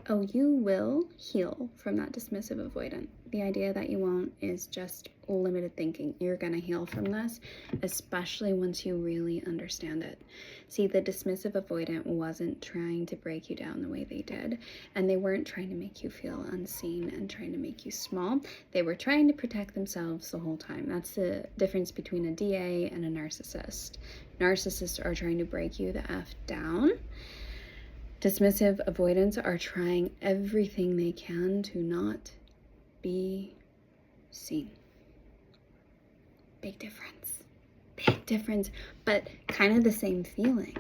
Oh, you will heal from that dismissive avoidant. The idea that you won't is just limited thinking. You're going to heal from this, especially once you really understand it. See, the dismissive avoidant wasn't trying to break you down the way they did, and they weren't trying to make you feel unseen and trying to make you small. They were trying to protect themselves the whole time. That's the difference between a DA and a narcissist. Narcissists are trying to break you the F down. Dismissive avoidants are trying everything they can to not be seen. Big difference, but kind of the same feeling,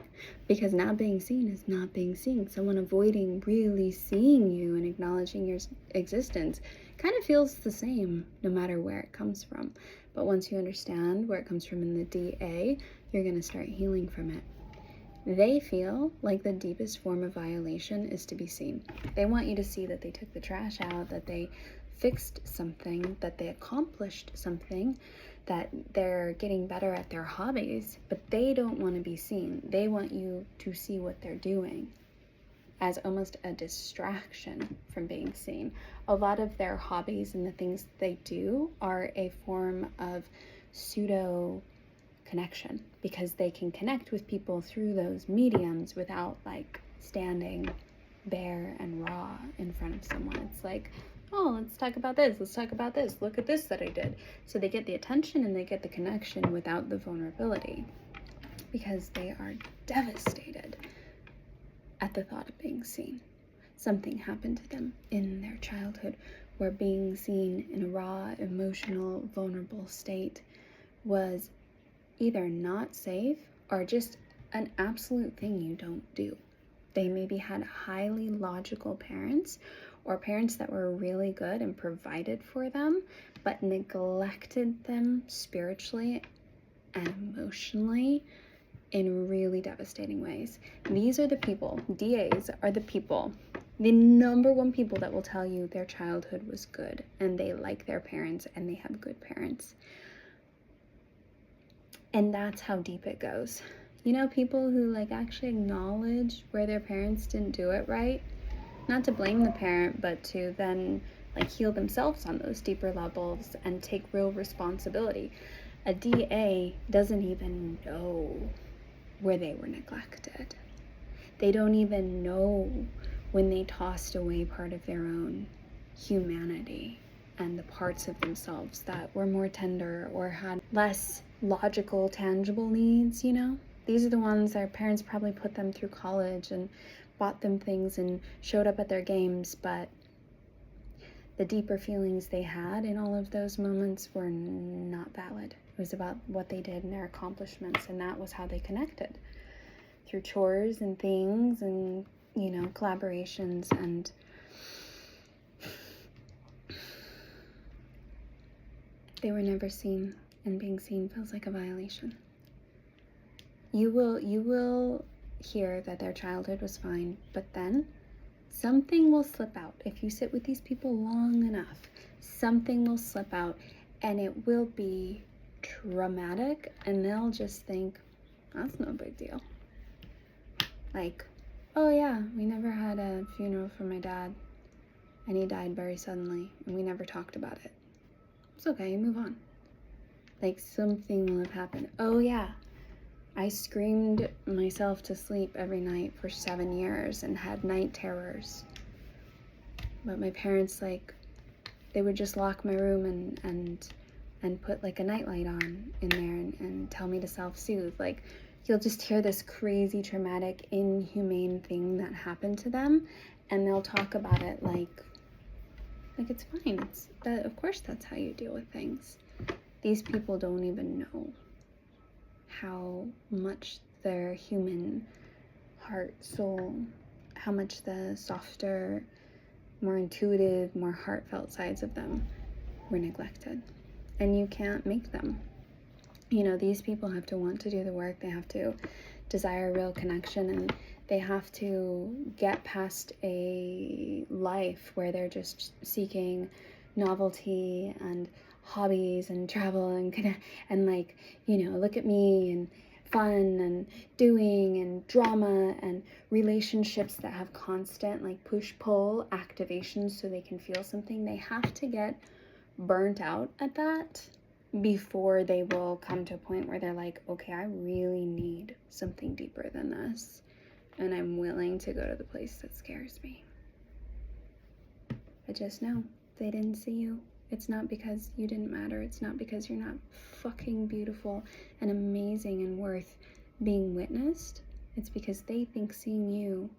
because not being seen is not being seen. Someone avoiding really seeing you and acknowledging your existence kind of feels the same no matter where it comes from. But once you understand where it comes from in the DA, you're going to start healing from it. They feel like the deepest form of violation is to be seen. They want you to see that they took the trash out, that they fixed something, that they accomplished something, that they're getting better at their hobbies, but they don't want to be seen. They want you to see what they're doing as almost a distraction from being seen. A lot of their hobbies and the things they do are a form of pseudo connection, because they can connect with people through those mediums without like standing bare and raw in front of someone. It's like, oh, let's talk about this, look at this that I did. So they get the attention and they get the connection without the vulnerability, because they are devastated at the thought of being seen. Something happened to them in their childhood where being seen in a raw, emotional, vulnerable state was either not safe or just an absolute thing you don't do. They maybe had highly logical parents, or parents that were really good and provided for them, but neglected them spiritually and emotionally in really devastating ways. These are the people, DAs are the people, the number one people that will tell you their childhood was good and they like their parents and they have good parents. And that's how deep it goes. You know, people who like actually acknowledge where their parents didn't do it right, not to blame the parent, but to then like heal themselves on those deeper levels and take real responsibility. A DA doesn't even know where they were neglected. They don't even know when they tossed away part of their own humanity and the parts of themselves that were more tender or had less logical, tangible needs, you know? These are the ones their parents probably put them through college and bought them things and showed up at their games, but the deeper feelings they had in all of those moments were not valid. It was about what they did and their accomplishments, and that was how they connected, through chores and things and, you know, collaborations. And they were never seen, and being seen feels like a violation. You will hear that their childhood was fine, but then something will slip out. If you sit with these people long enough, something will slip out and it will be traumatic, and they'll just think, that's no big deal. Like, oh yeah, we never had a funeral for my dad and he died very suddenly and we never talked about it. It's okay, move on. Like, something will have happened. Oh yeah, I screamed myself to sleep every night for 7 years and had night terrors. But my parents, like, they would just lock my room and put like a nightlight on in there and tell me to self-soothe. Like, you'll just hear this crazy, traumatic, inhumane thing that happened to them, and they'll talk about it like it's fine. It's that, of course that's how you deal with things. These people don't even know how much their human heart, soul, how much the softer, more intuitive, more heartfelt sides of them were neglected. And you can't make them. You know, these people have to want to do the work. They have to desire real connection, and they have to get past a life where they're just seeking novelty and hobbies and travel and like, you know, look at me and fun and doing and drama and relationships that have constant like push-pull activations so they can feel something, they have to get burnt out at that before they will come to a point where they're like, okay, I really need something deeper than this, and I'm willing to go to the place that scares me. But just know, they didn't see you. It's not because you didn't matter. It's not because you're not fucking beautiful and amazing and worth being witnessed. It's because they think seeing you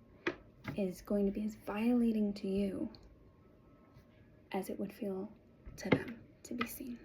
is going to be as violating to you as it would feel to them to be seen.